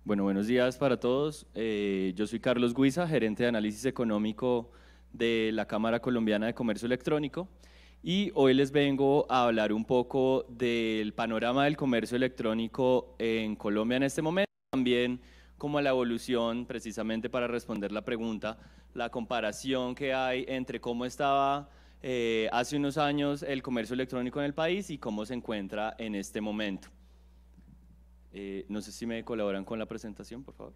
Bueno, buenos días para todos. Yo soy Carlos Guiza, gerente de análisis económico de la Cámara Colombiana de Comercio Electrónico, y hoy les vengo a hablar un poco del panorama del comercio electrónico en Colombia en este momento, también como la evolución, precisamente para responder la pregunta, la comparación que hay entre cómo estaba hace unos años el comercio electrónico en el país y cómo se encuentra en este momento. No sé si me colaboran con la presentación, por favor.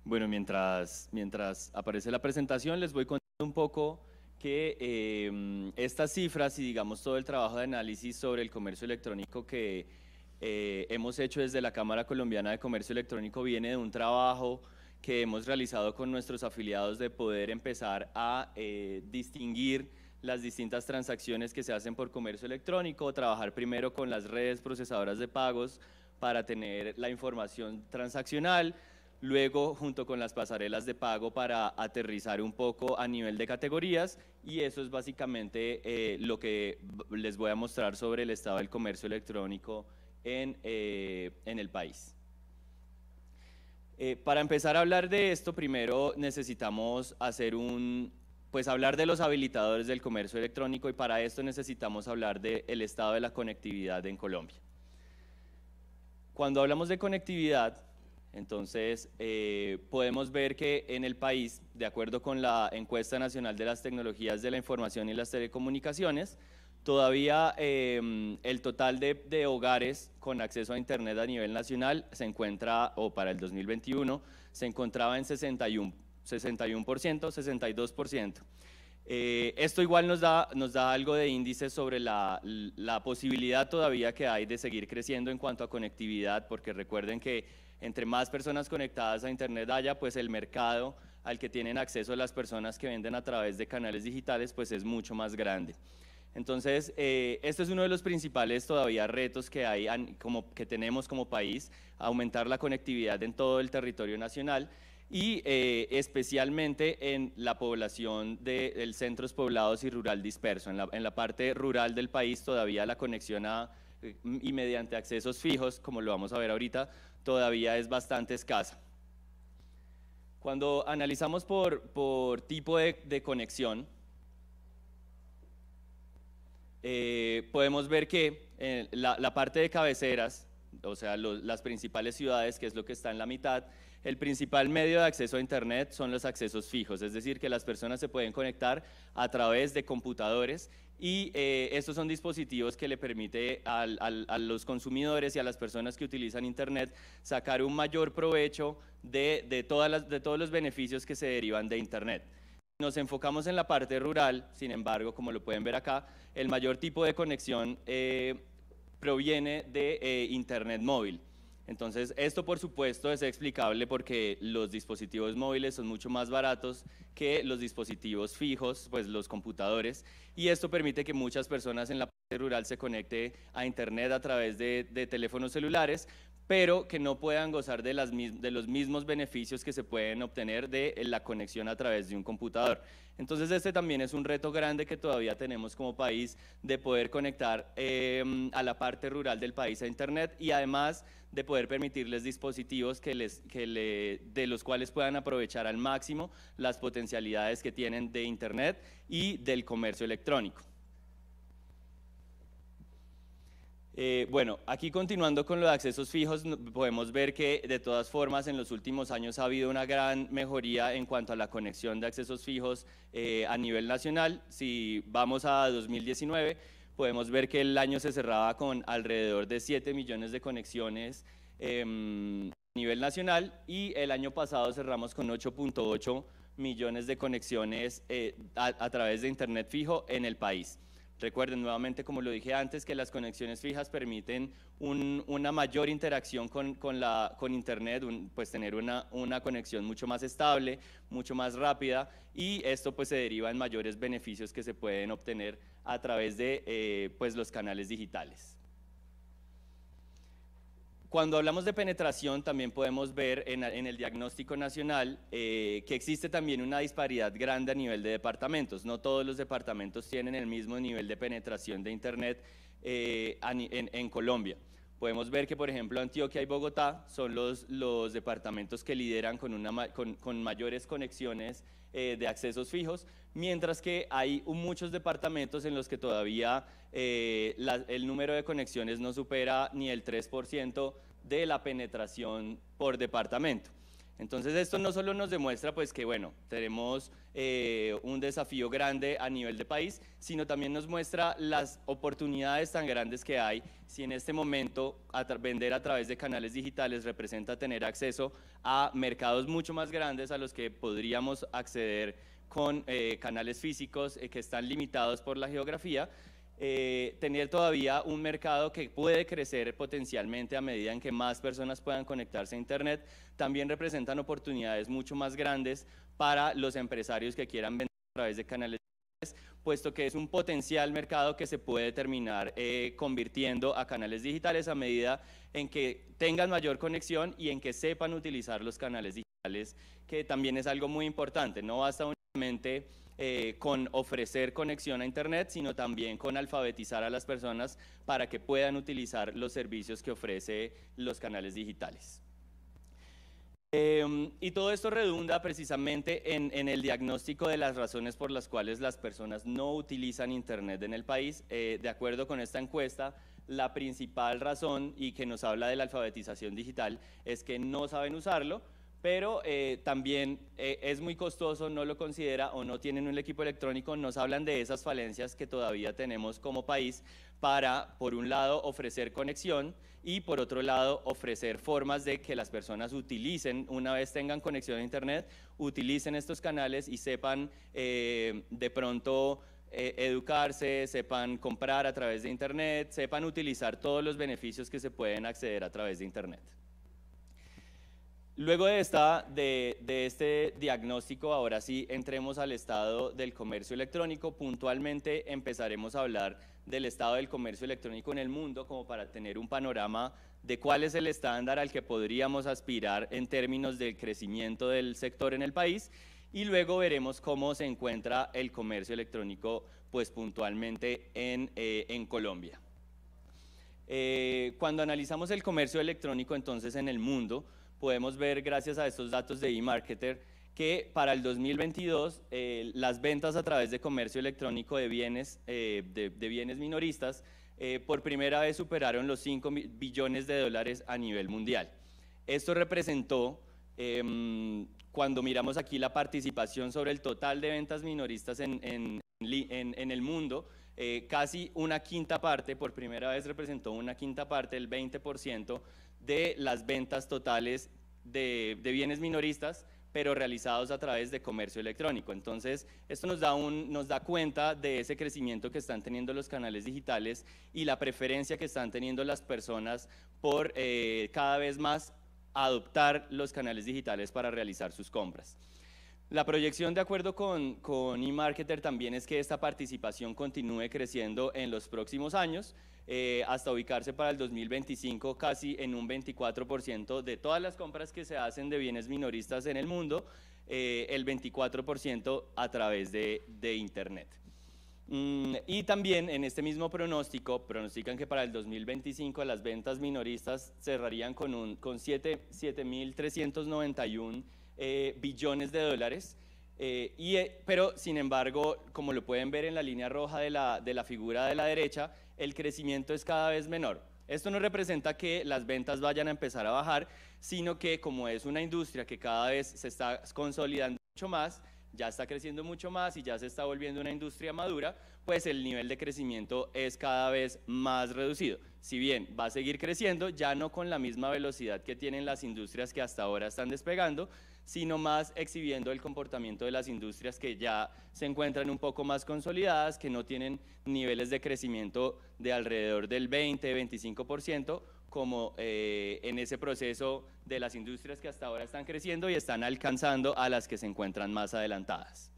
Bueno, mientras aparece la presentación, les voy contando un poco que estas cifras y digamos todo el trabajo de análisis sobre el comercio electrónico que hemos hecho desde la Cámara Colombiana de Comercio Electrónico viene de un trabajo que hemos realizado con nuestros afiliados de poder empezar a distinguir las distintas transacciones que se hacen por comercio electrónico, trabajar primero con las redes procesadoras de pagos para tener la información transaccional, luego junto con las pasarelas de pago para aterrizar un poco a nivel de categorías, y eso es básicamente lo que les voy a mostrar sobre el estado del comercio electrónico en el país. Para empezar a hablar de esto, primero necesitamos hacer hablar de los habilitadores del comercio electrónico, y para esto necesitamos hablar del estado de la conectividad en Colombia. Cuando hablamos de conectividad, entonces podemos ver que en el país, de acuerdo con la Encuesta Nacional de las Tecnologías de la Información y las Telecomunicaciones, todavía el total de hogares con acceso a Internet a nivel nacional se encuentra, o para el 2021, se encontraba en 61%, 62%. Esto igual nos da algo de índice sobre la posibilidad todavía que hay de seguir creciendo en cuanto a conectividad, porque recuerden que entre más personas conectadas a Internet haya, pues el mercado al que tienen acceso las personas que venden a través de canales digitales, pues es mucho más grande. Entonces, este es uno de los principales todavía retos que hay, que tenemos como país, aumentar la conectividad en todo el territorio nacional, y especialmente en la población de centros poblados y rural disperso. En la parte rural del país todavía la conexión y mediante accesos fijos, como lo vamos a ver ahorita, todavía es bastante escasa. Cuando analizamos por tipo de conexión, podemos ver que la parte de cabeceras, o sea, las principales ciudades, que es lo que está en la mitad, el principal medio de acceso a Internet son los accesos fijos, es decir, que las personas se pueden conectar a través de computadores, y estos son dispositivos que le permite a los consumidores y a las personas que utilizan Internet sacar un mayor provecho de todos los beneficios que se derivan de Internet. Nos enfocamos en la parte rural, sin embargo, como lo pueden ver acá, el mayor tipo de conexión proviene de Internet móvil. Entonces, esto por supuesto es explicable porque los dispositivos móviles son mucho más baratos que los dispositivos fijos, pues los computadores, y esto permite que muchas personas en la parte rural se conecten a Internet a través de teléfonos celulares, pero que no puedan gozar de los mismos beneficios que se pueden obtener de la conexión a través de un computador. Entonces este también es un reto grande que todavía tenemos como país, de poder conectar a la parte rural del país a Internet, y además de poder permitirles dispositivos de los cuales puedan aprovechar al máximo las potencialidades que tienen de Internet y del comercio electrónico. Bueno, aquí continuando con lo de accesos fijos, podemos ver que de todas formas en los últimos años ha habido una gran mejoría en cuanto a la conexión de accesos fijos a nivel nacional. Si vamos a 2019, podemos ver que el año se cerraba con alrededor de 7 millones de conexiones a nivel nacional y el año pasado cerramos con 8.8 millones de conexiones a través de Internet fijo en el país. Recuerden nuevamente, como lo dije antes, que las conexiones fijas permiten una mayor interacción con Internet, pues tener una conexión mucho más estable, mucho más rápida, y esto pues se deriva en mayores beneficios que se pueden obtener a través de pues los canales digitales. Cuando hablamos de penetración, también podemos ver en el diagnóstico nacional que existe también una disparidad grande a nivel de departamentos. No todos los departamentos tienen el mismo nivel de penetración de Internet en Colombia. Podemos ver que, por ejemplo, Antioquia y Bogotá son los departamentos que lideran con mayores conexiones de accesos fijos, mientras que hay muchos departamentos en los que todavía el número de conexiones no supera ni el 3% de la penetración por departamento. Entonces esto no solo nos demuestra pues que bueno, tenemos un desafío grande a nivel de país, sino también nos muestra las oportunidades tan grandes que hay si en este momento vender a través de canales digitales representa tener acceso a mercados mucho más grandes a los que podríamos acceder con canales físicos que están limitados por la geografía. Tener todavía un mercado que puede crecer potencialmente a medida en que más personas puedan conectarse a Internet, también representan oportunidades mucho más grandes para los empresarios que quieran vender a través de canales digitales, puesto que es un potencial mercado que se puede terminar convirtiendo a canales digitales a medida en que tengan mayor conexión y en que sepan utilizar los canales digitales, que también es algo muy importante. No basta únicamente con ofrecer conexión a Internet, sino también con alfabetizar a las personas para que puedan utilizar los servicios que ofrece los canales digitales. Y todo esto redunda precisamente en el diagnóstico de las razones por las cuales las personas no utilizan Internet en el país. De acuerdo con esta encuesta, la principal razón, y que nos habla de la alfabetización digital, es que no saben usarlo, pero también es muy costoso, no lo considera o no tienen un equipo electrónico. Nos hablan de esas falencias que todavía tenemos como país para, por un lado, ofrecer conexión y, por otro lado, ofrecer formas de que las personas utilicen, una vez tengan conexión a Internet, utilicen estos canales y sepan de pronto educarse, sepan comprar a través de Internet, sepan utilizar todos los beneficios que se pueden acceder a través de Internet. Luego de este diagnóstico, ahora sí entremos al estado del comercio electrónico. Puntualmente empezaremos a hablar del estado del comercio electrónico en el mundo, como para tener un panorama de cuál es el estándar al que podríamos aspirar en términos del crecimiento del sector en el país, y luego veremos cómo se encuentra el comercio electrónico pues puntualmente en Colombia. Cuando analizamos el comercio electrónico entonces en el mundo, podemos ver, gracias a estos datos de eMarketer, que para el 2022 las ventas a través de comercio electrónico de bienes minoristas por primera vez superaron los 5 billones de dólares a nivel mundial. Esto representó, cuando miramos aquí la participación sobre el total de ventas minoristas en el mundo, casi una quinta parte, por primera vez representó una quinta parte, el 20% de las ventas totales de bienes minoristas, pero realizados a través de comercio electrónico. Entonces, esto nos da cuenta de ese crecimiento que están teniendo los canales digitales y la preferencia que están teniendo las personas por cada vez más adoptar los canales digitales para realizar sus compras. La proyección, de acuerdo con eMarketer, también es que esta participación continúe creciendo en los próximos años, hasta ubicarse para el 2025 casi en un 24% de todas las compras que se hacen de bienes minoristas en el mundo, el 24% a través de Internet. Y también en este mismo pronóstico, pronostican que para el 2025 las ventas minoristas cerrarían con 7.391 billones de dólares, pero sin embargo, como lo pueden ver en la línea roja de la figura de la derecha, el crecimiento es cada vez menor. Esto no representa que las ventas vayan a empezar a bajar, sino que como es una industria que cada vez se está consolidando mucho más, ya está creciendo mucho más y ya se está volviendo una industria madura, pues el nivel de crecimiento es cada vez más reducido. Si bien va a seguir creciendo, ya no con la misma velocidad que tienen las industrias que hasta ahora están despegando, sino más exhibiendo el comportamiento de las industrias que ya se encuentran un poco más consolidadas, que no tienen niveles de crecimiento de alrededor del 20-25%, como en ese proceso de las industrias que hasta ahora están creciendo y están alcanzando a las que se encuentran más adelantadas.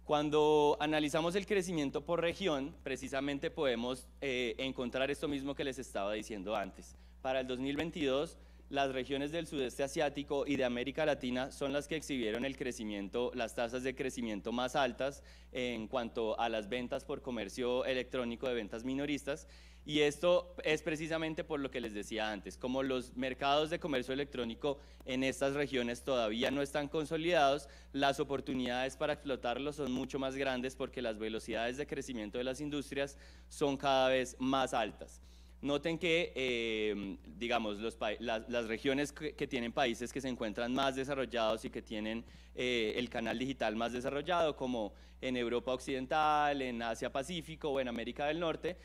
Cuando analizamos el crecimiento por región, precisamente podemos encontrar esto mismo que les estaba diciendo antes. Para el 2022, las regiones del sudeste asiático y de América Latina son las que exhibieron el crecimiento, las tasas de crecimiento más altas en cuanto a las ventas por comercio electrónico de ventas minoristas. Y esto es precisamente por lo que les decía antes, como los mercados de comercio electrónico en estas regiones todavía no están consolidados, las oportunidades para explotarlos son mucho más grandes porque las velocidades de crecimiento de las industrias son cada vez más altas. Noten que, digamos, las regiones que tienen países que se encuentran más desarrollados y que tienen el canal digital más desarrollado, como en Europa Occidental, en Asia Pacífico o en América del Norte,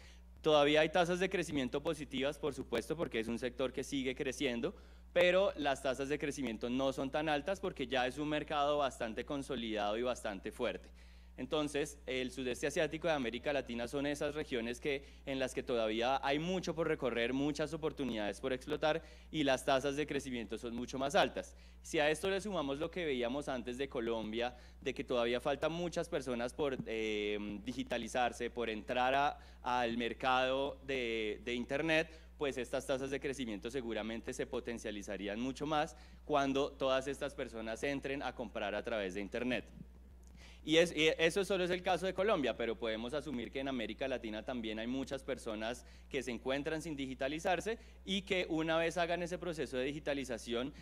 todavía hay tasas de crecimiento positivas, por supuesto, porque es un sector que sigue creciendo, pero las tasas de crecimiento no son tan altas porque ya es un mercado bastante consolidado y bastante fuerte. Entonces, el sudeste asiático de América Latina son esas regiones en las que todavía hay mucho por recorrer, muchas oportunidades por explotar y las tasas de crecimiento son mucho más altas. Si a esto le sumamos lo que veíamos antes de Colombia, de que todavía faltan muchas personas por digitalizarse, por entrar al mercado de Internet, pues estas tasas de crecimiento seguramente se potencializarían mucho más cuando todas estas personas entren a comprar a través de Internet. Y eso solo es el caso de Colombia, pero podemos asumir que en América Latina también hay muchas personas que se encuentran sin digitalizarse y que una vez hagan ese proceso de digitalización,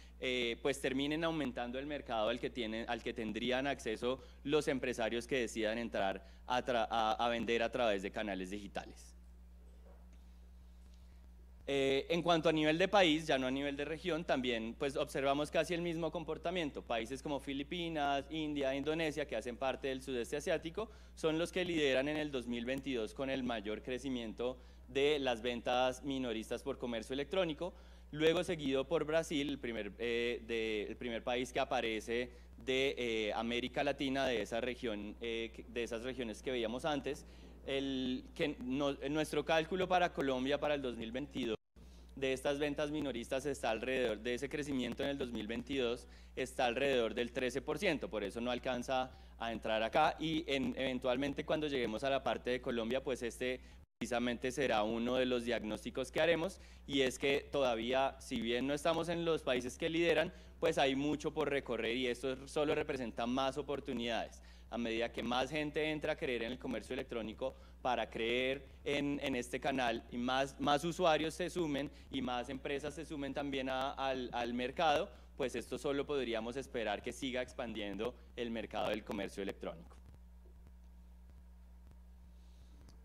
pues terminen aumentando el mercado al que tendrían acceso los empresarios que decidan entrar a vender a través de canales digitales. En cuanto a nivel de país, ya no a nivel de región, también pues observamos casi el mismo comportamiento. Países como Filipinas, India, Indonesia, que hacen parte del sudeste asiático, son los que lideran en el 2022 con el mayor crecimiento de las ventas minoristas por comercio electrónico, luego seguido por Brasil, el primer país que aparece de América Latina, de esa región, de esas regiones que veíamos antes. Nuestro cálculo para Colombia para el 2022 de estas ventas minoristas está alrededor de ese crecimiento en el 2022, está alrededor del 13%, por eso no alcanza a entrar acá y eventualmente cuando lleguemos a la parte de Colombia, pues precisamente será uno de los diagnósticos que haremos y es que todavía, si bien no estamos en los países que lideran, pues hay mucho por recorrer y esto solo representa más oportunidades. A medida que más gente entra a creer en el comercio electrónico para creer en este canal y más usuarios se sumen y más empresas se sumen también al mercado, pues esto solo podríamos esperar que siga expandiendo el mercado del comercio electrónico.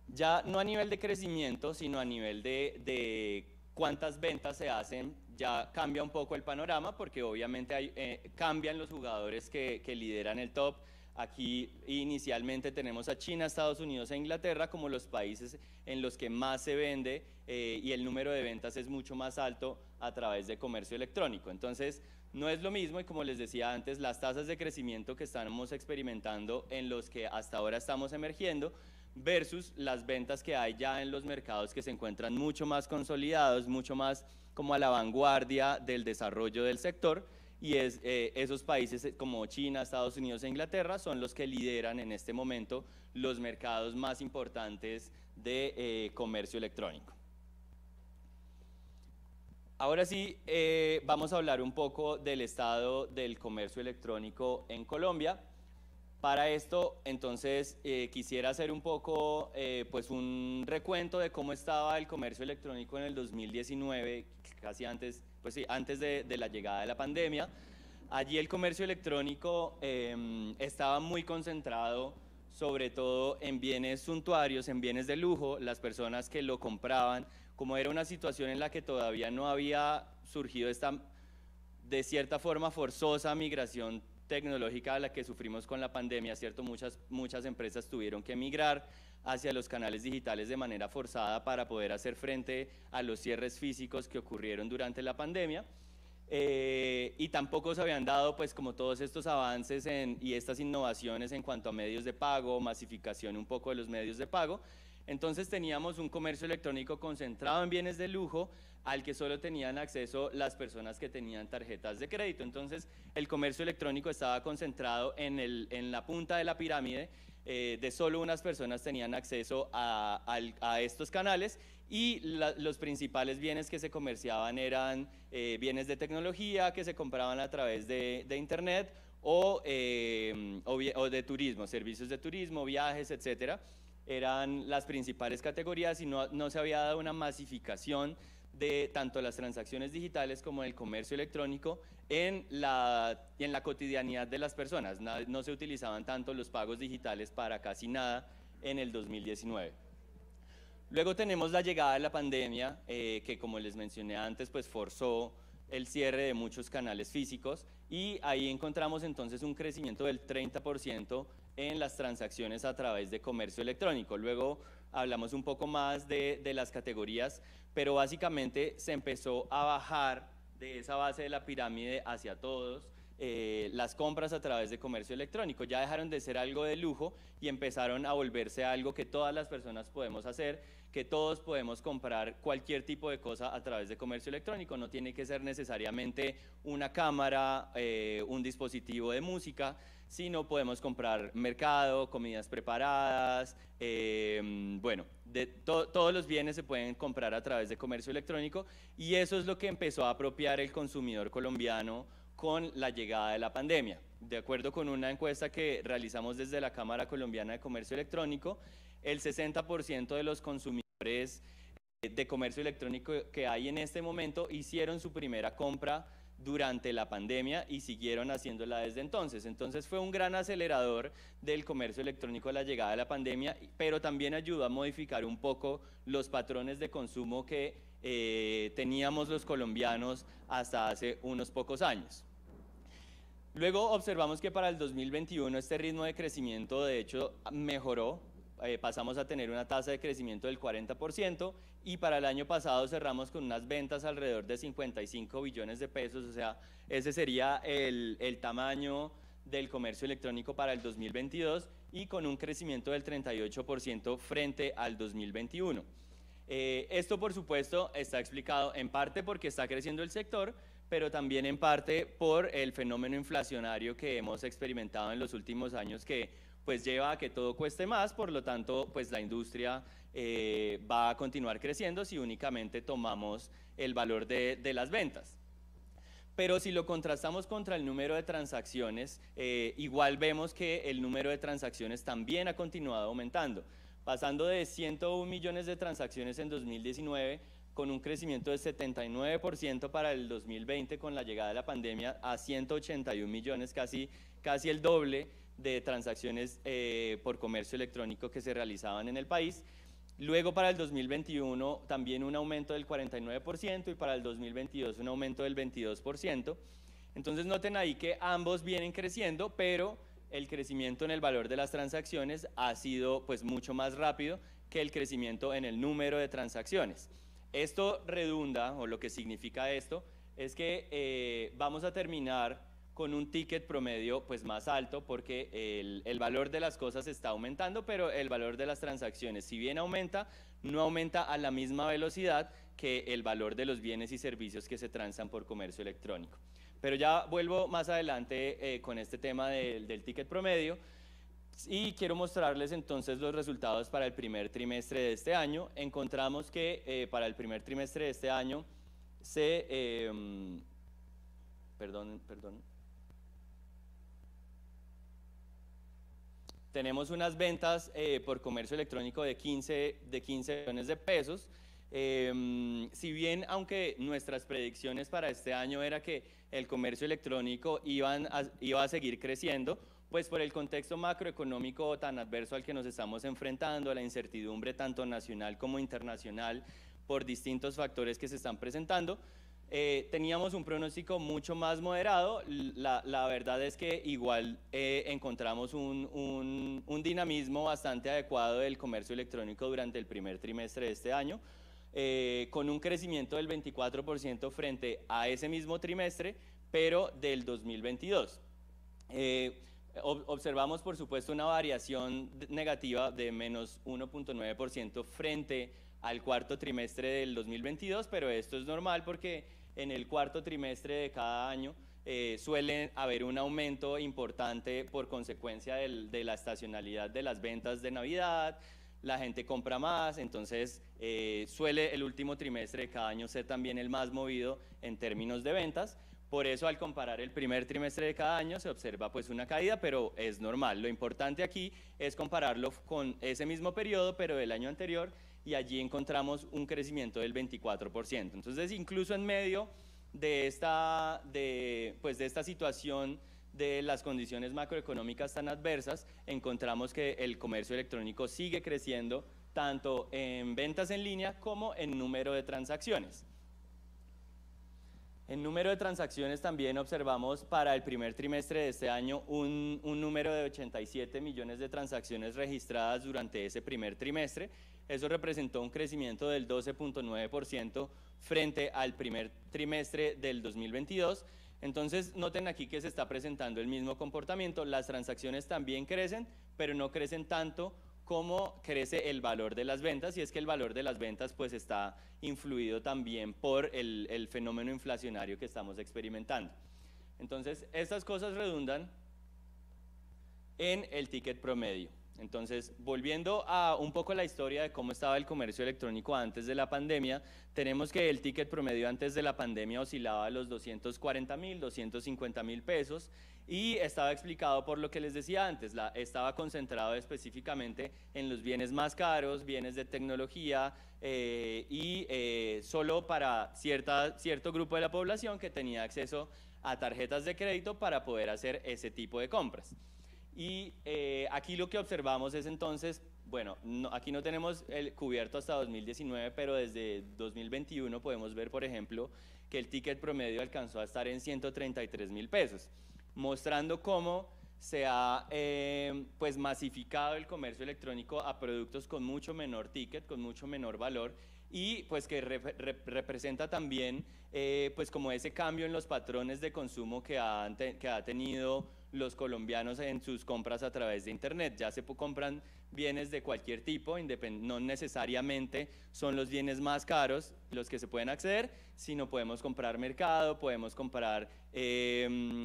Ya no a nivel de crecimiento, sino a nivel de cuántas ventas se hacen, ya cambia un poco el panorama porque obviamente cambian los jugadores que lideran el top. Aquí inicialmente tenemos a China, Estados Unidos e Inglaterra como los países en los que más se vende y el número de ventas es mucho más alto a través de comercio electrónico. Entonces, no es lo mismo y como les decía antes, las tasas de crecimiento que estamos experimentando en los que hasta ahora estamos emergiendo versus las ventas que hay ya en los mercados que se encuentran mucho más consolidados, mucho más como a la vanguardia del desarrollo del sector. Y esos países como China, Estados Unidos e Inglaterra son los que lideran en este momento los mercados más importantes de comercio electrónico. Ahora sí, vamos a hablar un poco del estado del comercio electrónico en Colombia. Para esto, entonces, quisiera hacer un poco, pues un recuento de cómo estaba el comercio electrónico en el 2019, casi antes, pues sí, antes de la llegada de la pandemia. Allí el comercio electrónico estaba muy concentrado sobre todo en bienes suntuarios, en bienes de lujo. Las personas que lo compraban, como era una situación en la que todavía no había surgido esta, de cierta forma, forzosa migración tecnológica a la que sufrimos con la pandemia, ¿cierto? Muchas empresas tuvieron que migrar hacia los canales digitales de manera forzada para poder hacer frente a los cierres físicos que ocurrieron durante la pandemia. Y tampoco se habían dado pues como todos estos avances y estas innovaciones en cuanto a medios de pago, masificación un poco de los medios de pago. Entonces teníamos un comercio electrónico concentrado en bienes de lujo al que solo tenían acceso las personas que tenían tarjetas de crédito. Entonces el comercio electrónico estaba concentrado en la punta de la pirámide, de solo unas personas tenían acceso a estos canales, y los principales bienes que se comerciaban eran bienes de tecnología que se compraban a través de internet o de turismo, servicios de turismo, viajes, etcétera. Eran las principales categorías y no se había dado una masificación de tanto las transacciones digitales como el comercio electrónico en la cotidianidad de las personas. No se utilizaban tanto los pagos digitales para casi nada en el 2019. Luego tenemos la llegada de la pandemia, que como les mencioné antes, pues forzó el cierre de muchos canales físicos, y ahí encontramos entonces un crecimiento del 30% en las transacciones a través de comercio electrónico. Luego hablamos un poco más de las categorías, pero básicamente se empezó a bajar de esa base de la pirámide hacia todos. Las compras a través de comercio electrónico ya dejaron de ser algo de lujo y empezaron a volverse algo que todas las personas podemos hacer, que todos podemos comprar cualquier tipo de cosa a través de comercio electrónico. No tiene que ser necesariamente una cámara, un dispositivo de música, sino podemos comprar mercado, comidas preparadas, bueno, todos los bienes se pueden comprar a través de comercio electrónico, y eso es lo que empezó a apropiar el consumidor colombiano con la llegada de la pandemia. De acuerdo con una encuesta que realizamos desde la Cámara Colombiana de Comercio Electrónico, el 60% de los consumidores de comercio electrónico que hay en este momento hicieron su primera compra durante la pandemia y siguieron haciéndola desde entonces. Entonces fue un gran acelerador del comercio electrónico a la llegada de la pandemia, pero también ayudó a modificar un poco los patrones de consumo que teníamos los colombianos hasta hace unos pocos años. Luego observamos que para el 2021 este ritmo de crecimiento de hecho mejoró. Pasamos a tener una tasa de crecimiento del 40%, y para el año pasado cerramos con unas ventas alrededor de 55 billones de pesos, o sea, ese sería el tamaño del comercio electrónico para el 2022, y con un crecimiento del 38% frente al 2021. Esto, por supuesto, está explicado en parte porque está creciendo el sector, pero también en parte por el fenómeno inflacionario que hemos experimentado en los últimos años, que pues lleva a que todo cueste más. Por lo tanto, pues la industria va a continuar creciendo si únicamente tomamos el valor de las ventas. Pero si lo contrastamos contra el número de transacciones, igual vemos que el número de transacciones también ha continuado aumentando, pasando de 101 millones de transacciones en 2019, con un crecimiento de 79% para el 2020 con la llegada de la pandemia, a 181 millones, casi el doble de transacciones por comercio electrónico que se realizaban en el país. Luego para el 2021 también un aumento del 49%, y para el 2022 un aumento del 22%. Entonces noten ahí que ambos vienen creciendo, pero el crecimiento en el valor de las transacciones ha sido pues mucho más rápido que el crecimiento en el número de transacciones. Esto redunda, o lo que significa esto, es que vamos a terminar con un ticket promedio pues más alto, porque el valor de las cosas está aumentando, pero el valor de las transacciones, si bien aumenta, no aumenta a la misma velocidad que el valor de los bienes y servicios que se transan por comercio electrónico. Pero ya vuelvo más adelante con este tema del ticket promedio, y quiero mostrarles entonces los resultados para el primer trimestre de este año. Encontramos que para el primer trimestre de este año tenemos unas ventas por comercio electrónico de 15 millones de pesos. Si bien, aunque nuestras predicciones para este año era que el comercio electrónico iba a seguir creciendo, pues por el contexto macroeconómico tan adverso al que nos estamos enfrentando, la incertidumbre tanto nacional como internacional por distintos factores que se están presentando, teníamos un pronóstico mucho más moderado. La verdad es que igual encontramos un dinamismo bastante adecuado del comercio electrónico durante el primer trimestre de este año, con un crecimiento del 24% frente a ese mismo trimestre, pero del 2022. Observamos, por supuesto, una variación negativa de menos 1.9% frente al cuarto trimestre del 2022, pero esto es normal porque en el cuarto trimestre de cada año suele haber un aumento importante por consecuencia de la estacionalidad de las ventas de Navidad. La gente compra más, entonces suele el último trimestre de cada año ser también el más movido en términos de ventas. Por eso, al comparar el primer trimestre de cada año se observa pues una caída, pero es normal. Lo importante aquí es compararlo con ese mismo periodo, pero del año anterior, y allí encontramos un crecimiento del 24%. Entonces, incluso en medio de esta situación de las condiciones macroeconómicas tan adversas, encontramos que el comercio electrónico sigue creciendo tanto en ventas en línea como en número de transacciones. En número de transacciones también observamos para el primer trimestre de este año un número de 87 millones de transacciones registradas durante ese primer trimestre. Eso representó un crecimiento del 12.9% frente al primer trimestre del 2022. Entonces, noten aquí que se está presentando el mismo comportamiento. Las transacciones también crecen, pero no crecen tanto como crece el valor de las ventas, y es que el valor de las ventas pues está influido también por el fenómeno inflacionario que estamos experimentando. Entonces, estas cosas redundan en el ticket promedio. Entonces, volviendo a un poco la historia de cómo estaba el comercio electrónico antes de la pandemia, tenemos que el ticket promedio antes de la pandemia oscilaba a los 240.000, 250.000 pesos, y estaba explicado por lo que les decía antes. Estaba concentrado específicamente en los bienes más caros, bienes de tecnología, y solo para cierto grupo de la población que tenía acceso a tarjetas de crédito para poder hacer ese tipo de compras. Y aquí lo que observamos es entonces, bueno, aquí no tenemos el cubierto hasta 2019, pero desde 2021 podemos ver, por ejemplo, que el ticket promedio alcanzó a estar en 133.000 pesos, mostrando cómo se ha pues masificado el comercio electrónico a productos con mucho menor ticket, con mucho menor valor, y pues que representa también pues como ese cambio en los patrones de consumo que ha tenido los colombianos en sus compras a través de internet. Ya se compran bienes de cualquier tipo, no necesariamente son los bienes más caros los que se pueden acceder, sino podemos comprar mercado, podemos comprar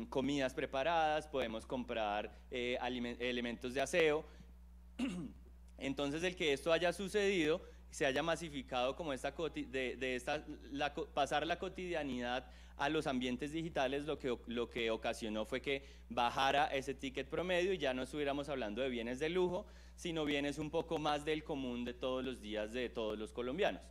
comidas preparadas, podemos comprar elementos de aseo. Entonces, el que esto haya sucedido, se haya masificado como pasar la cotidianidad a los ambientes digitales, lo que ocasionó fue que bajara ese ticket promedio y ya no estuviéramos hablando de bienes de lujo, sino bienes un poco más del común de todos los días de todos los colombianos.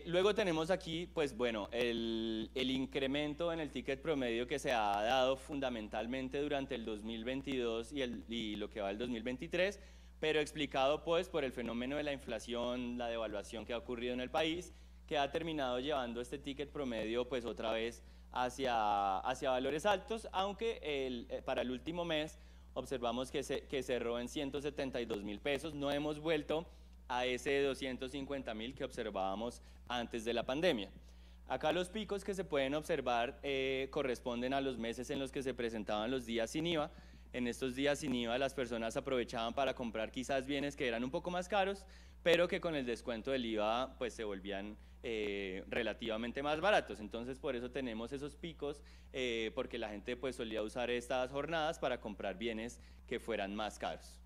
Luego tenemos aquí, pues bueno, el incremento en el ticket promedio que se ha dado fundamentalmente durante el 2022 y lo que va del 2023, pero explicado pues por el fenómeno de la inflación, la devaluación que ha ocurrido en el país, que ha terminado llevando este ticket promedio pues otra vez hacia valores altos, aunque para el último mes observamos que cerró en 172.000 pesos. No hemos vuelto a ese 250.000 que observábamos antes de la pandemia. Acá los picos que se pueden observar corresponden a los meses en los que se presentaban los días sin IVA. En estos días sin IVA las personas aprovechaban para comprar quizás bienes que eran un poco más caros, pero que con el descuento del IVA pues se volvían relativamente más baratos. Entonces por eso tenemos esos picos, porque la gente pues solía usar estas jornadas para comprar bienes que fueran más caros.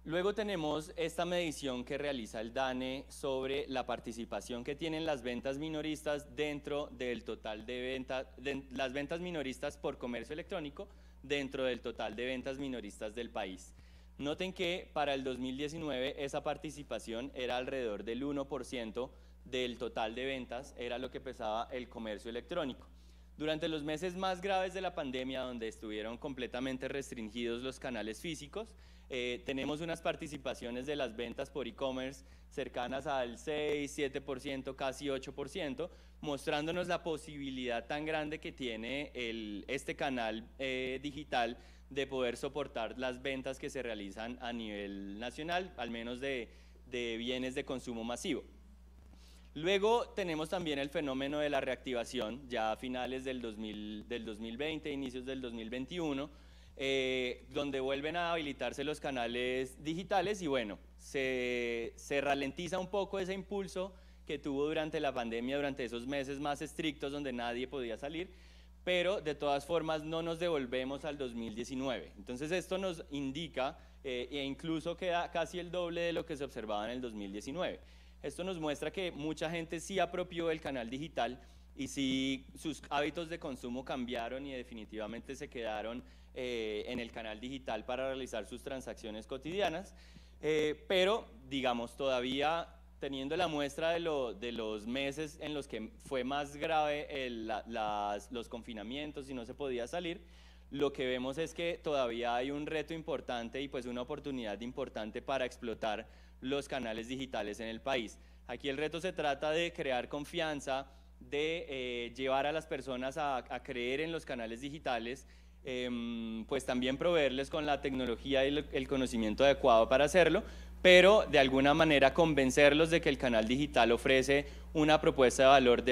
Luego tenemos esta medición que realiza el DANE sobre la participación que tienen las ventas minoristas dentro del total de ventas, las ventas minoristas por comercio electrónico dentro del total de ventas minoristas del país. Noten que para el 2019 esa participación era alrededor del 1% del total de ventas, era lo que pesaba el comercio electrónico. Durante los meses más graves de la pandemia, donde estuvieron completamente restringidos los canales físicos, tenemos unas participaciones de las ventas por e-commerce cercanas al 6, 7%, casi 8%, mostrándonos la posibilidad tan grande que tiene este canal digital de poder soportar las ventas que se realizan a nivel nacional, al menos de bienes de consumo masivo. Luego tenemos también el fenómeno de la reactivación, ya a finales del 2020, inicios del 2021, donde vuelven a habilitarse los canales digitales y bueno, se ralentiza un poco ese impulso que tuvo durante la pandemia, durante esos meses más estrictos donde nadie podía salir, pero de todas formas no nos devolvemos al 2019. Entonces esto nos indica, e incluso queda casi el doble de lo que se observaba en el 2019. Esto nos muestra que mucha gente sí apropió el canal digital y sí sus hábitos de consumo cambiaron y definitivamente se quedaron en el canal digital para realizar sus transacciones cotidianas, pero digamos todavía teniendo la muestra de los meses en los que fue más grave los confinamientos y no se podía salir, lo que vemos es que todavía hay un reto importante y pues una oportunidad importante para explotar los canales digitales en el país. Aquí el reto se trata de crear confianza, de llevar a las personas a creer en los canales digitales, pues también proveerles con la tecnología y el conocimiento adecuado para hacerlo, pero de alguna manera convencerlos de que el canal digital ofrece una propuesta de valor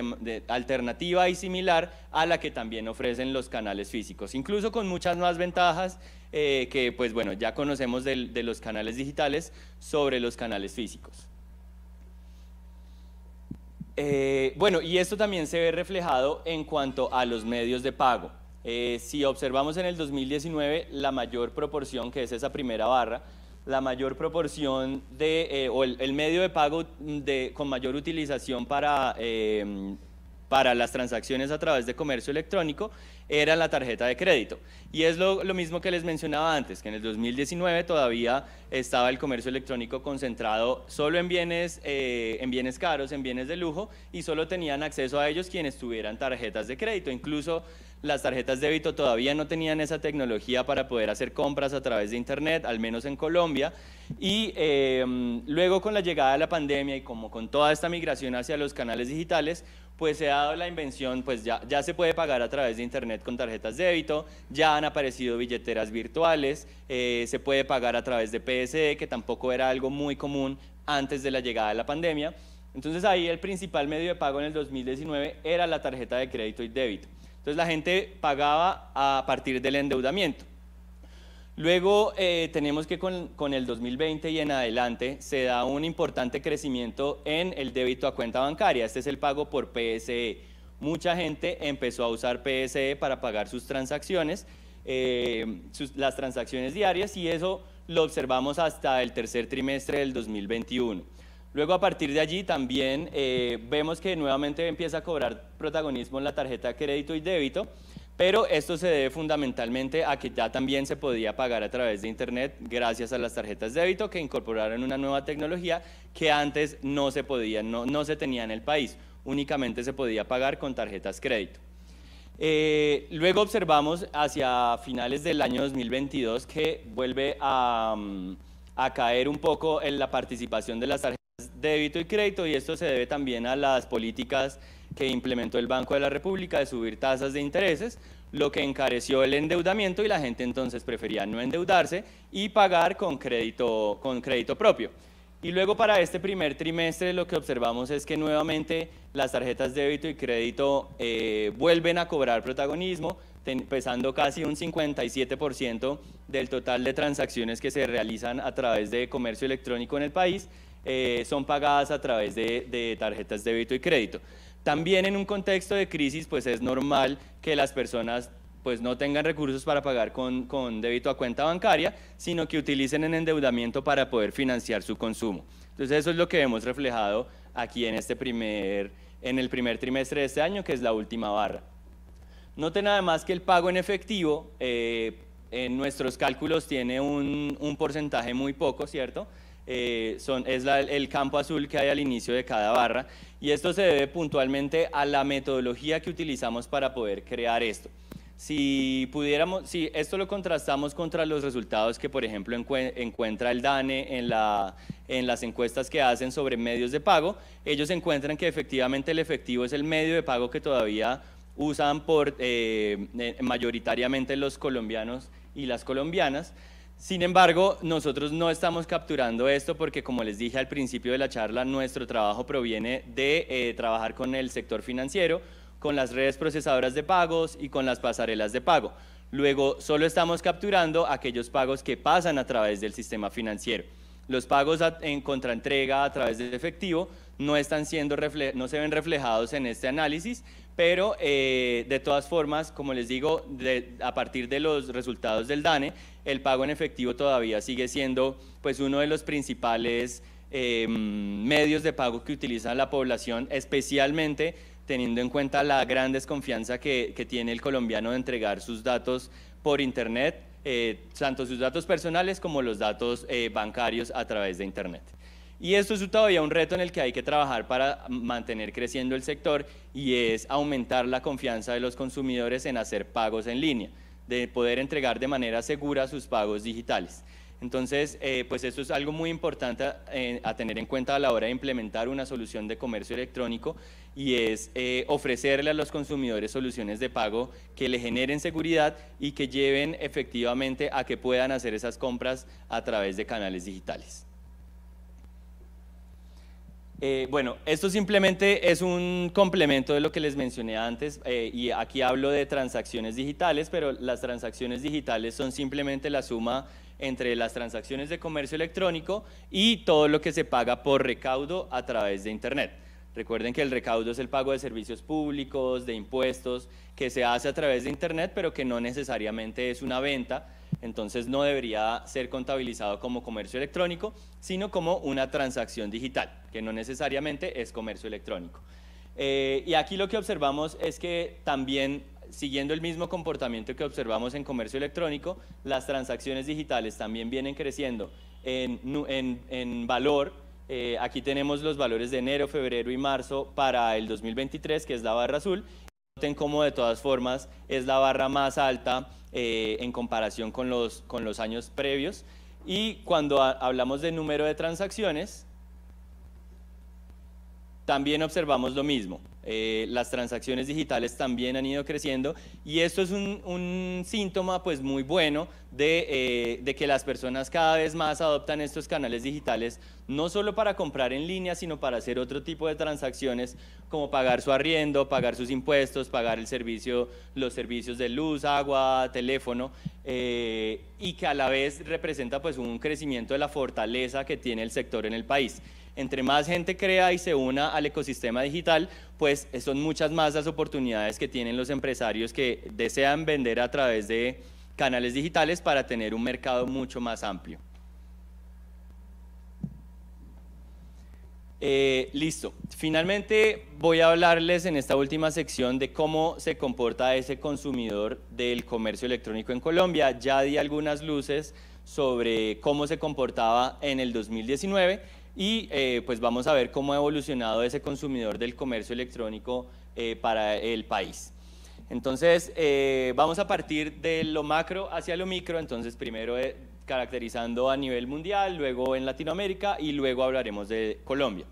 alternativa y similar a la que también ofrecen los canales físicos, incluso con muchas más ventajas que pues bueno, ya conocemos de los canales digitales sobre los canales físicos. Bueno, y esto también se ve reflejado en cuanto a los medios de pago. Si observamos en el 2019, la mayor proporción, que es esa primera barra, la mayor proporción o el medio de pago con mayor utilización para las transacciones a través de comercio electrónico era la tarjeta de crédito. Y es lo mismo que les mencionaba antes, que en el 2019 todavía estaba el comercio electrónico concentrado solo en bienes caros, en bienes de lujo, y solo tenían acceso a ellos quienes tuvieran tarjetas de crédito. Incluso las tarjetas de débito todavía no tenían esa tecnología para poder hacer compras a través de internet, al menos en Colombia, y luego con la llegada de la pandemia y como con toda esta migración hacia los canales digitales, pues se ha dado la invención, pues ya se puede pagar a través de internet con tarjetas de débito, ya han aparecido billeteras virtuales, se puede pagar a través de PSE, que tampoco era algo muy común antes de la llegada de la pandemia. Entonces ahí el principal medio de pago en el 2019 era la tarjeta de crédito y débito. Entonces la gente pagaba a partir del endeudamiento. Luego tenemos que con el 2020 y en adelante se da un importante crecimiento en el débito a cuenta bancaria. Este es el pago por PSE. Mucha gente empezó a usar PSE para pagar sus transacciones, las transacciones diarias, y eso lo observamos hasta el tercer trimestre del 2021. Luego a partir de allí también vemos que nuevamente empieza a cobrar protagonismo en la tarjeta de crédito y débito, pero esto se debe fundamentalmente a que ya también se podía pagar a través de internet gracias a las tarjetas de débito que incorporaron una nueva tecnología que antes no se podía, no se tenía en el país, únicamente se podía pagar con tarjetas crédito. Luego observamos hacia finales del año 2022 que vuelve a caer un poco en la participación de las tarjetas de débito y crédito, y esto se debe también a las políticas que implementó el Banco de la República de subir tasas de intereses, lo que encareció el endeudamiento y la gente entonces prefería no endeudarse y pagar con crédito propio. Y luego para este primer trimestre lo que observamos es que nuevamente las tarjetas de débito y crédito vuelven a cobrar protagonismo, pesando casi un 57% del total de transacciones que se realizan a través de comercio electrónico en el país, son pagadas a través de tarjetas de débito y crédito. También en un contexto de crisis, pues es normal que las personas pues no tengan recursos para pagar con débito a cuenta bancaria, sino que utilicen el endeudamiento para poder financiar su consumo. Entonces eso es lo que vemos reflejado aquí en el primer trimestre de este año, que es la última barra. Noten además que el pago en efectivo en nuestros cálculos tiene un porcentaje muy poco, ¿cierto? el campo azul que hay al inicio de cada barra, y esto se debe puntualmente a la metodología que utilizamos para poder crear esto. Si esto lo contrastamos contra los resultados que, por ejemplo, encuentra el DANE en las encuestas que hacen sobre medios de pago, ellos encuentran que efectivamente el efectivo es el medio de pago que todavía usan mayoritariamente los colombianos y las colombianas. Sin embargo, nosotros no estamos capturando esto porque, como les dije al principio de la charla, nuestro trabajo proviene de trabajar con el sector financiero, con las redes procesadoras de pagos y con las pasarelas de pago. Luego, solo estamos capturando aquellos pagos que pasan a través del sistema financiero. Los pagos en contraentrega a través del efectivo no se ven reflejados en este análisis, pero de todas formas, como les digo, a partir de los resultados del DANE, el pago en efectivo todavía sigue siendo pues, uno de los principales medios de pago que utiliza la población, especialmente teniendo en cuenta la gran desconfianza que tiene el colombiano de entregar sus datos por Internet, tanto sus datos personales como los datos bancarios a través de Internet. Y esto es todavía un reto en el que hay que trabajar para mantener creciendo el sector, y es aumentar la confianza de los consumidores en hacer pagos en línea, de poder entregar de manera segura sus pagos digitales. Entonces, pues esto es algo muy importante a tener en cuenta a la hora de implementar una solución de comercio electrónico, y es ofrecerle a los consumidores soluciones de pago que le generen seguridad y que lleven efectivamente a que puedan hacer esas compras a través de canales digitales. Bueno, esto simplemente es un complemento de lo que les mencioné antes, y aquí hablo de transacciones digitales, pero las transacciones digitales son simplemente la suma entre las transacciones de comercio electrónico y todo lo que se paga por recaudo a través de Internet. Recuerden que el recaudo es el pago de servicios públicos, de impuestos, que se hace a través de Internet, pero que no necesariamente es una venta, entonces no debería ser contabilizado como comercio electrónico, sino como una transacción digital, que no necesariamente es comercio electrónico. Y aquí lo que observamos es que también, siguiendo el mismo comportamiento que observamos en comercio electrónico, las transacciones digitales también vienen creciendo en valor. Aquí tenemos los valores de enero, febrero y marzo para el 2023, que es la barra azul. Noten cómo de todas formas es la barra más alta en comparación con los años previos. Y cuando hablamos de número de transacciones, también observamos lo mismo. Las transacciones digitales también han ido creciendo, y esto es un síntoma pues muy bueno de que las personas cada vez más adoptan estos canales digitales, no solo para comprar en línea, sino para hacer otro tipo de transacciones, como pagar su arriendo, pagar sus impuestos, pagar los servicios de luz, agua, teléfono, y que a la vez representa pues un crecimiento de la fortaleza que tiene el sector en el país. Entre más gente crea y se una al ecosistema digital, pues son muchas más las oportunidades que tienen los empresarios que desean vender a través de canales digitales para tener un mercado mucho más amplio. Listo. Finalmente voy a hablarles en esta última sección de cómo se comporta ese consumidor del comercio electrónico en Colombia. Ya di algunas luces sobre cómo se comportaba en el 2019, y pues vamos a ver cómo ha evolucionado ese consumidor del comercio electrónico para el país. Entonces, vamos a partir de lo macro hacia lo micro. Entonces, primero caracterizando a nivel mundial, luego en Latinoamérica, y luego hablaremos de Colombia.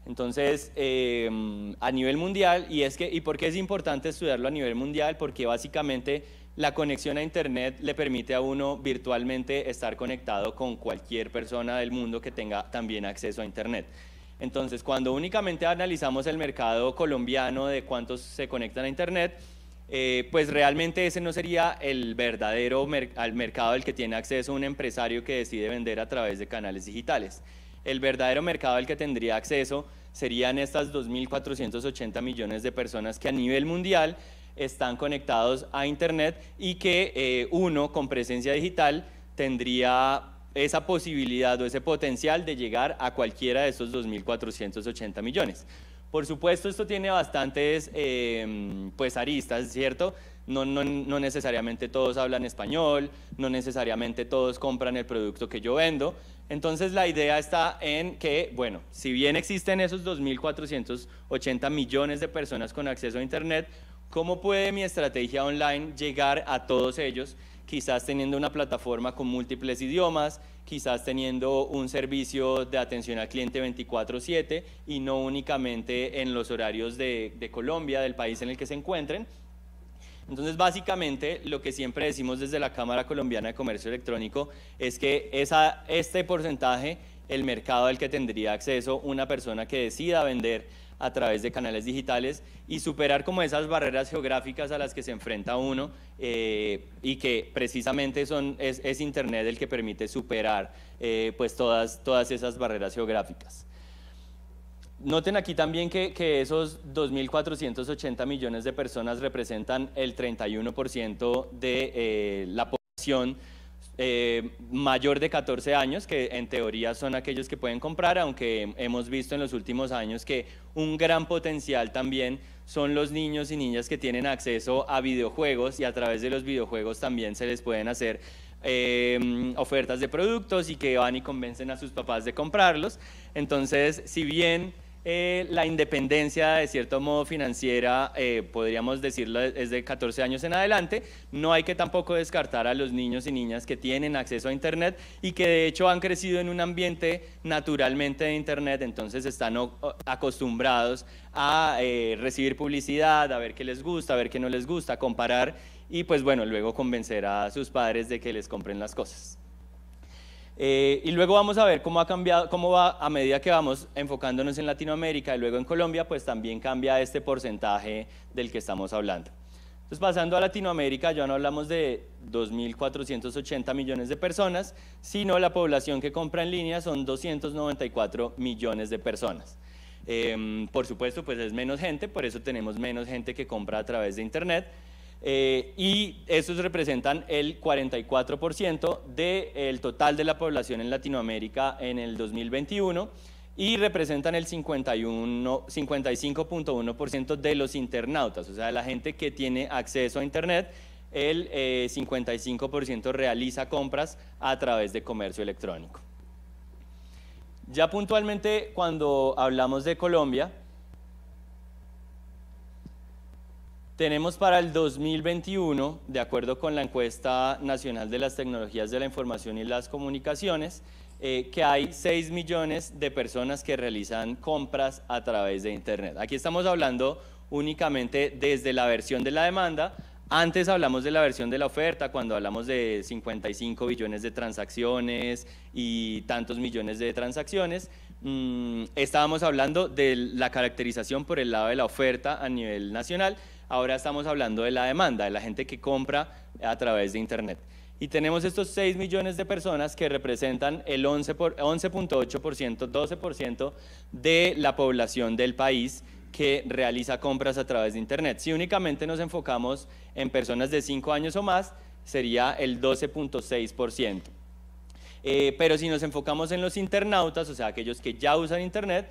Entonces, a nivel mundial, ¿y por qué es importante estudiarlo a nivel mundial? Porque básicamente la conexión a Internet le permite a uno virtualmente estar conectado con cualquier persona del mundo que tenga también acceso a Internet. Entonces, cuando únicamente analizamos el mercado colombiano de cuántos se conectan a Internet, pues realmente ese no sería el verdadero mercado al que tiene acceso un empresario que decide vender a través de canales digitales. El verdadero mercado al que tendría acceso serían estas 2.480 millones de personas que a nivel mundial están conectados a Internet, y que uno con presencia digital tendría esa posibilidad o ese potencial de llegar a cualquiera de esos 2.480 millones. Por supuesto, esto tiene bastantes pues aristas, ¿cierto? No necesariamente todos hablan español, no necesariamente todos compran el producto que yo vendo. Entonces la idea está en que, bueno, si bien existen esos 2.480 millones de personas con acceso a Internet, ¿cómo puede mi estrategia online llegar a todos ellos? Quizás teniendo una plataforma con múltiples idiomas, quizás teniendo un servicio de atención al cliente 24/7 y no únicamente en los horarios de Colombia, del país en el que se encuentren. Entonces, básicamente, lo que siempre decimos desde la Cámara Colombiana de Comercio Electrónico es que este porcentaje, el mercado al que tendría acceso una persona que decida vender a través de canales digitales y superar como esas barreras geográficas a las que se enfrenta uno y que precisamente es Internet el que permite superar pues todas esas barreras geográficas. Noten aquí también que esos 2.480 millones de personas representan el 31% de la población mayor de 14 años, que en teoría son aquellos que pueden comprar, aunque hemos visto en los últimos años que un gran potencial también son los niños y niñas que tienen acceso a videojuegos y a través de los videojuegos también se les pueden hacer ofertas de productos y que van y convencen a sus papás de comprarlos. Entonces, si bien la independencia de cierto modo financiera, podríamos decirlo, es de 14 años en adelante, no hay que tampoco descartar a los niños y niñas que tienen acceso a Internet y que de hecho han crecido en un ambiente naturalmente de Internet, entonces están acostumbrados a recibir publicidad, a ver qué les gusta, a ver qué no les gusta, comparar y pues bueno, luego convencer a sus padres de que les compren las cosas. Y luego vamos a ver cómo ha cambiado, cómo va a medida que vamos enfocándonos en Latinoamérica y luego en Colombia, pues también cambia este porcentaje del que estamos hablando. Entonces, pasando a Latinoamérica, ya no hablamos de 2.480 millones de personas, sino la población que compra en línea son 294 millones de personas. Por supuesto, pues es menos gente, por eso tenemos menos gente que compra a través de Internet. Y estos representan el 44% del total de la población en Latinoamérica en el 2021 y representan el 55.1% de los internautas, o sea, de la gente que tiene acceso a Internet, el 55% realiza compras a través de comercio electrónico. Ya puntualmente, cuando hablamos de Colombia, tenemos para el 2021, de acuerdo con la encuesta nacional de las tecnologías de la información y las comunicaciones, que hay 6 millones de personas que realizan compras a través de Internet. Aquí estamos hablando únicamente desde la versión de la demanda. Antes hablamos de la versión de la oferta, cuando hablamos de 55 billones de transacciones y tantos millones de transacciones. Estábamos hablando de la caracterización por el lado de la oferta a nivel nacional. Ahora estamos hablando de la demanda, de la gente que compra a través de Internet. Y tenemos estos 6 millones de personas que representan el 11.8%, 12% de la población del país que realiza compras a través de Internet. Si únicamente nos enfocamos en personas de 5 años o más, sería el 12.6%. Pero si nos enfocamos en los internautas, o sea, aquellos que ya usan Internet,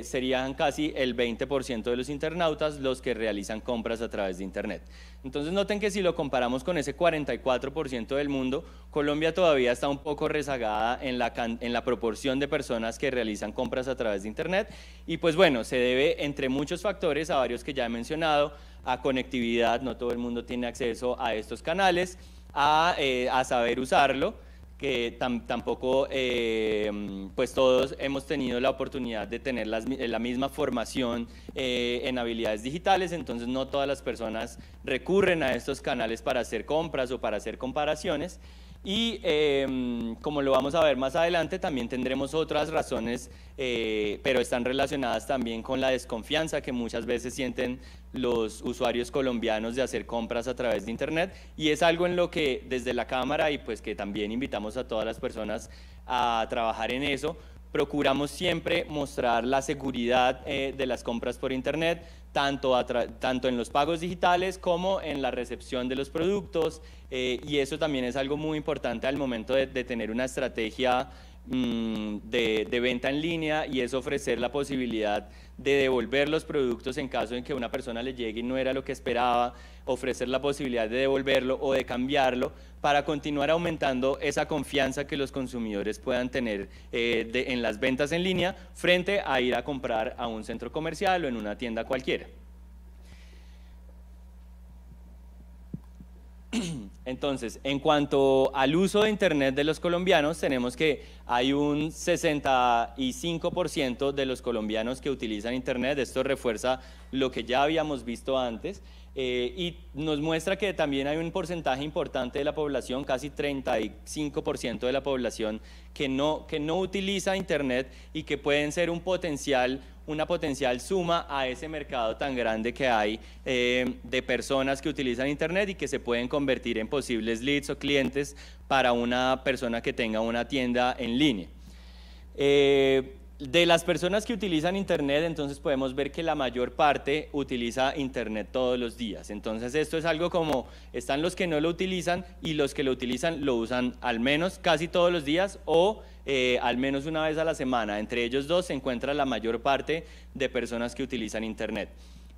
serían casi el 20% de los internautas los que realizan compras a través de Internet. Entonces noten que si lo comparamos con ese 44% del mundo, Colombia todavía está un poco rezagada en la proporción de personas que realizan compras a través de Internet y pues bueno, se debe entre muchos factores, a varios que ya he mencionado, a conectividad, no todo el mundo tiene acceso a estos canales, a saber usarlo, que tampoco pues todos hemos tenido la oportunidad de tener la misma formación en habilidades digitales, entonces no todas las personas recurren a estos canales para hacer compras o para hacer comparaciones. Y como lo vamos a ver más adelante, también tendremos otras razones, pero están relacionadas también con la desconfianza que muchas veces sienten los usuarios colombianos de hacer compras a través de Internet, y es algo en lo que desde la Cámara, y pues que también invitamos a todas las personas a trabajar en eso, procuramos siempre mostrar la seguridad de las compras por Internet, tanto en los pagos digitales como en la recepción de los productos, y eso también es algo muy importante al momento de tener una estrategia de venta en línea, y es ofrecer la posibilidad de devolver los productos en caso de que una persona le llegue y no era lo que esperaba, ofrecer la posibilidad de devolverlo o de cambiarlo para continuar aumentando esa confianza que los consumidores puedan tener en las ventas en línea frente a ir a comprar a un centro comercial o en una tienda cualquiera. Entonces, en cuanto al uso de Internet de los colombianos, tenemos que hay un 65% de los colombianos que utilizan Internet. Esto refuerza lo que ya habíamos visto antes, y nos muestra que también hay un porcentaje importante de la población, casi 35% de la población, que no utiliza Internet y que pueden ser una potencial suma a ese mercado tan grande que hay de personas que utilizan Internet y que se pueden convertir en posibles leads o clientes para una persona que tenga una tienda en línea. De las personas que utilizan Internet, entonces podemos ver que la mayor parte utiliza Internet todos los días. Entonces esto es algo como, están los que no lo utilizan y los que lo usan al menos casi todos los días o al menos una vez a la semana. Entre ellos dos se encuentra la mayor parte de personas que utilizan Internet.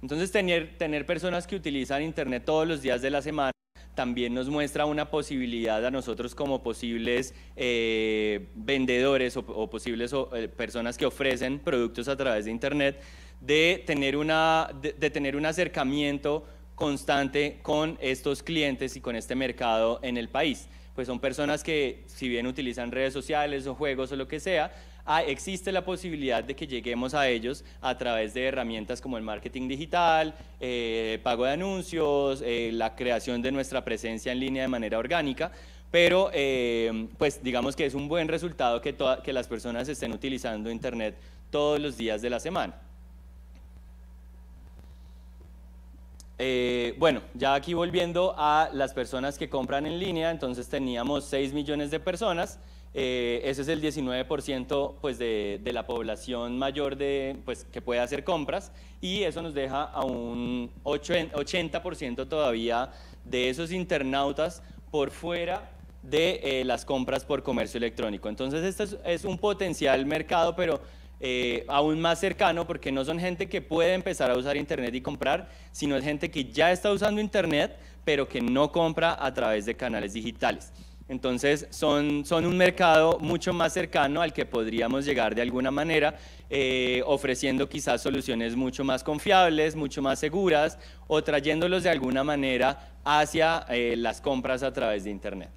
Entonces tener personas que utilizan Internet todos los días de la semana también nos muestra una posibilidad a nosotros como posibles vendedores o posibles personas que ofrecen productos a través de Internet, de tener un acercamiento constante con estos clientes y con este mercado en el país. Pues son personas que, si bien utilizan redes sociales o juegos o lo que sea, existe la posibilidad de que lleguemos a ellos a través de herramientas como el marketing digital, pago de anuncios, la creación de nuestra presencia en línea de manera orgánica, pero pues digamos que es un buen resultado que las personas estén utilizando Internet todos los días de la semana. Bueno, ya aquí volviendo a las personas que compran en línea, entonces teníamos 6 millones de personas. Ese es el 19% pues, de la población mayor pues, que puede hacer compras, y eso nos deja a un 80% todavía de esos internautas por fuera de las compras por comercio electrónico. Entonces este es un potencial mercado, pero aún más cercano, porque no son gente que puede empezar a usar Internet y comprar, sino es gente que ya está usando Internet pero que no compra a través de canales digitales. Entonces son un mercado mucho más cercano al que podríamos llegar de alguna manera, ofreciendo quizás soluciones mucho más confiables, mucho más seguras, o trayéndolos de alguna manera hacia las compras a través de Internet.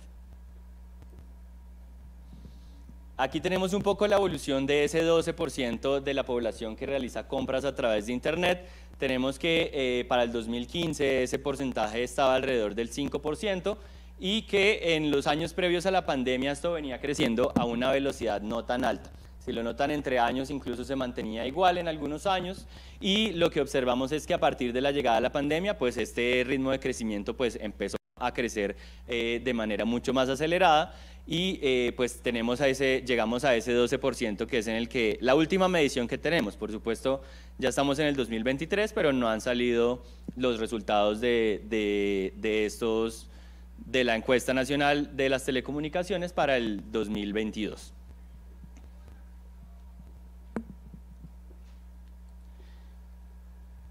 Aquí tenemos un poco la evolución de ese 12% de la población que realiza compras a través de Internet. Tenemos que para el 2015 ese porcentaje estaba alrededor del 5%, y que en los años previos a la pandemia esto venía creciendo a una velocidad no tan alta. Si lo notan, entre años incluso se mantenía igual en algunos años, y lo que observamos es que a partir de la llegada de la pandemia, pues este ritmo de crecimiento pues empezó a crecer de manera mucho más acelerada, y pues llegamos a ese 12%, que es en el que la última medición que tenemos. Por supuesto ya estamos en el 2023, pero no han salido los resultados de la encuesta nacional de las telecomunicaciones para el 2022.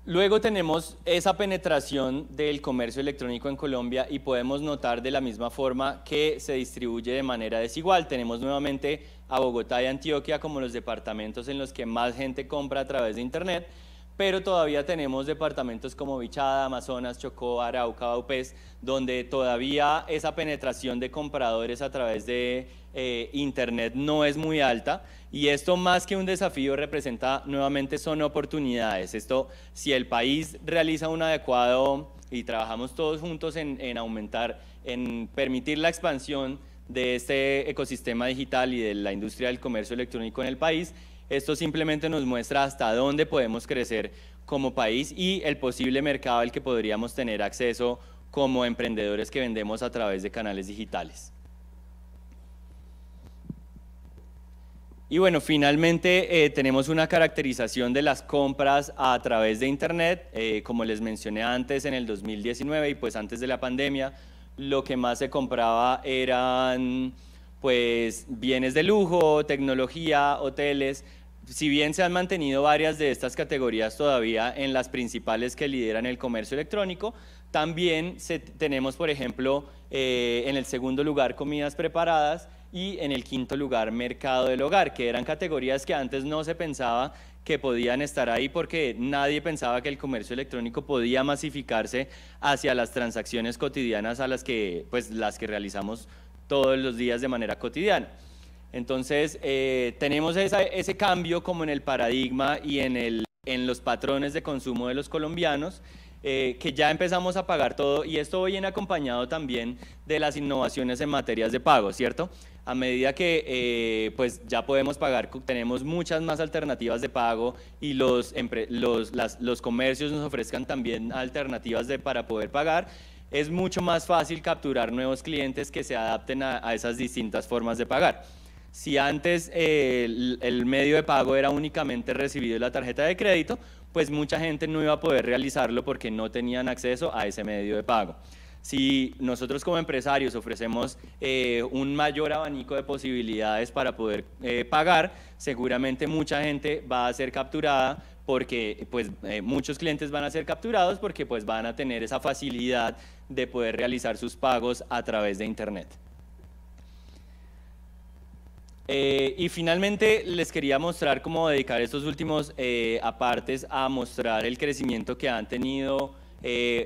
Luego tenemos esa penetración del comercio electrónico en Colombia, y podemos notar de la misma forma que se distribuye de manera desigual. Tenemos nuevamente a Bogotá y Antioquia como los departamentos en los que más gente compra a través de Internet, pero todavía tenemos departamentos como Bichada, Amazonas, Chocó, Arauca, Vaupés, donde todavía esa penetración de compradores a través de Internet no es muy alta, y esto, más que un desafío, representa nuevamente son oportunidades. Esto, si el país realiza un adecuado, y trabajamos todos juntos en aumentar, en permitir la expansión de este ecosistema digital y de la industria del comercio electrónico en el país, esto simplemente nos muestra hasta dónde podemos crecer como país y el posible mercado al que podríamos tener acceso como emprendedores que vendemos a través de canales digitales. Y bueno, finalmente tenemos una caracterización de las compras a través de Internet. Como les mencioné antes, en el 2019 y pues antes de la pandemia, lo que más se compraba eran pues bienes de lujo, tecnología, hoteles. Si bien se han mantenido varias de estas categorías todavía en las principales que lideran el comercio electrónico, también tenemos, por ejemplo, en el segundo lugar comidas preparadas y en el quinto lugar mercado del hogar, que eran categorías que antes no se pensaba que podían estar ahí porque nadie pensaba que el comercio electrónico podía masificarse hacia las transacciones cotidianas a las que realizamos todos los días de manera cotidiana. Entonces, tenemos ese cambio como en el paradigma y en los patrones de consumo de los colombianos, que ya empezamos a pagar todo, y esto viene acompañado también de las innovaciones en materias de pago, ¿cierto? A medida que pues ya podemos pagar, tenemos muchas más alternativas de pago y los comercios nos ofrezcan también alternativas para poder pagar, es mucho más fácil capturar nuevos clientes que se adapten a esas distintas formas de pagar. Si antes el medio de pago era únicamente recibido la tarjeta de crédito, pues mucha gente no iba a poder realizarlo porque no tenían acceso a ese medio de pago. Si nosotros como empresarios ofrecemos un mayor abanico de posibilidades para poder pagar, seguramente mucha gente va a ser capturada porque muchos clientes van a ser capturados porque pues van a tener esa facilidad de poder realizar sus pagos a través de Internet. Y finalmente les quería mostrar cómo dedicar estos últimos apartes a mostrar el crecimiento que han tenido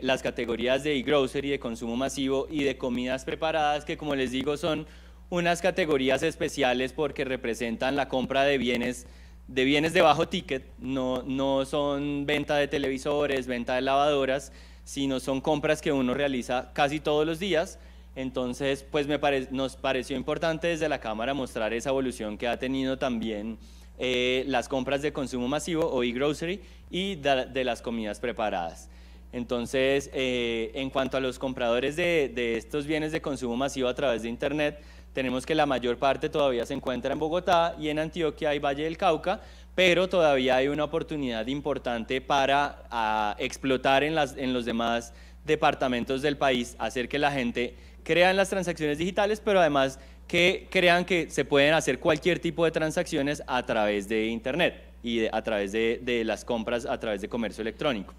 las categorías de e-grocery, de consumo masivo y de comidas preparadas, que como les digo son unas categorías especiales porque representan la compra de bienes de bajo ticket, no son venta de televisores, venta de lavadoras, sino son compras que uno realiza casi todos los días. Entonces, pues nos pareció importante desde la Cámara mostrar esa evolución que ha tenido también las compras de consumo masivo o e-grocery y de las comidas preparadas. Entonces, en cuanto a los compradores de estos bienes de consumo masivo a través de Internet, tenemos que la mayor parte todavía se encuentra en Bogotá y en Antioquia y Valle del Cauca, pero todavía hay una oportunidad importante para explotar en los demás departamentos del país, hacer que la gente crea en las transacciones digitales, pero además que crean que se pueden hacer cualquier tipo de transacciones a través de Internet y a través de las compras a través de comercio electrónico.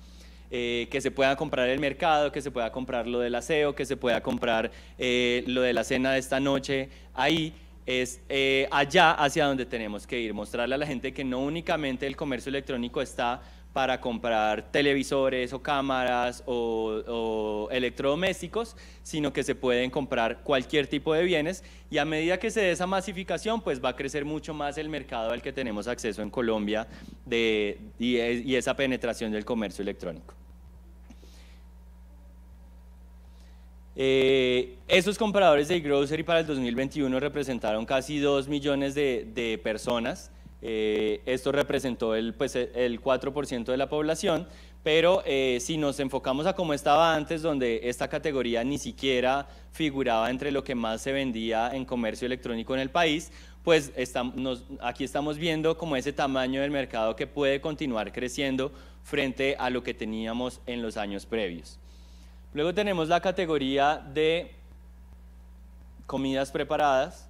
Que se pueda comprar el mercado, que se pueda comprar lo del aseo, que se pueda comprar lo de la cena de esta noche. Ahí es allá hacia donde tenemos que ir, mostrarle a la gente que no únicamente el comercio electrónico está para comprar televisores o cámaras o electrodomésticos, sino que se pueden comprar cualquier tipo de bienes, y a medida que se dé esa masificación, pues va a crecer mucho más el mercado al que tenemos acceso en Colombia y esa penetración del comercio electrónico. Esos compradores de e-grocery para el 2021 representaron casi 2 millones de personas. Esto representó el 4% de la población, pero si nos enfocamos a cómo estaba antes, donde esta categoría ni siquiera figuraba entre lo que más se vendía en comercio electrónico en el país, pues aquí estamos viendo como ese tamaño del mercado que puede continuar creciendo frente a lo que teníamos en los años previos. Luego tenemos la categoría de comidas preparadas,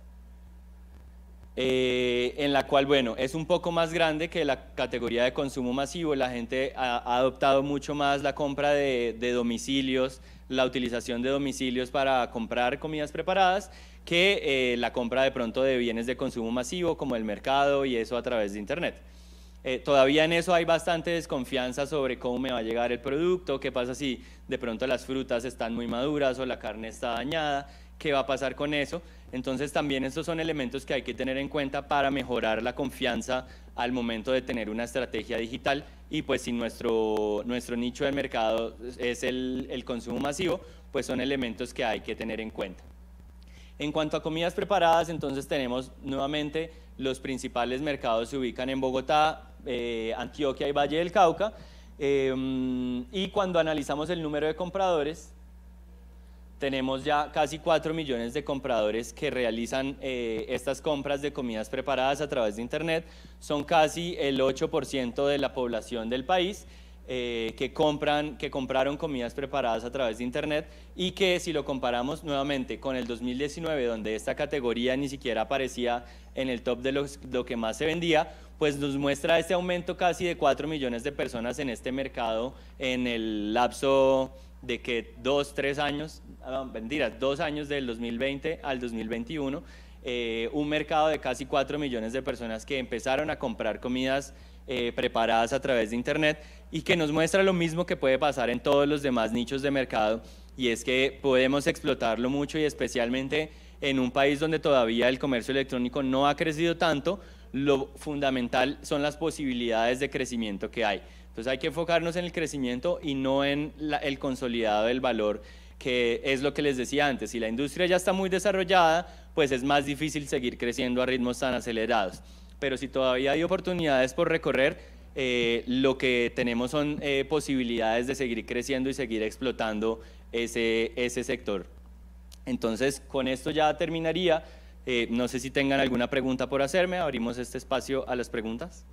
en la cual, bueno, es un poco más grande que la categoría de consumo masivo. La gente ha adoptado mucho más la compra de domicilios, la utilización de domicilios para comprar comidas preparadas, que la compra de pronto de bienes de consumo masivo como el mercado y eso a través de Internet. Todavía en eso hay bastante desconfianza sobre cómo me va a llegar el producto, qué pasa si de pronto las frutas están muy maduras o la carne está dañada, qué va a pasar con eso. Entonces también estos son elementos que hay que tener en cuenta para mejorar la confianza al momento de tener una estrategia digital, y pues si nuestro nicho de mercado es el consumo masivo, pues son elementos que hay que tener en cuenta. En cuanto a comidas preparadas, entonces tenemos nuevamente los principales mercados se ubican en Bogotá, Antioquia y Valle del Cauca, y cuando analizamos el número de compradores, tenemos ya casi 4 millones de compradores que realizan estas compras de comidas preparadas a través de Internet. Son casi el 8% de la población del país, que compraron comidas preparadas a través de Internet y que si lo comparamos nuevamente con el 2019, donde esta categoría ni siquiera aparecía en el top de lo que más se vendía, pues nos muestra este aumento casi de 4 millones de personas en este mercado en el lapso de que 2 años del 2020 al 2021, un mercado de casi 4 millones de personas que empezaron a comprar comidas preparadas a través de Internet y que nos muestra lo mismo que puede pasar en todos los demás nichos de mercado, y es que podemos explotarlo mucho, y especialmente en un país donde todavía el comercio electrónico no ha crecido tanto, lo fundamental son las posibilidades de crecimiento que hay. Entonces hay que enfocarnos en el crecimiento y no en el consolidado del valor, que es lo que les decía antes. Si la industria ya está muy desarrollada, pues es más difícil seguir creciendo a ritmos tan acelerados. Pero si todavía hay oportunidades por recorrer, lo que tenemos son posibilidades de seguir creciendo y seguir explotando ese sector. Entonces, con esto ya terminaría. No sé si tengan alguna pregunta por hacerme. Abrimos este espacio a las preguntas.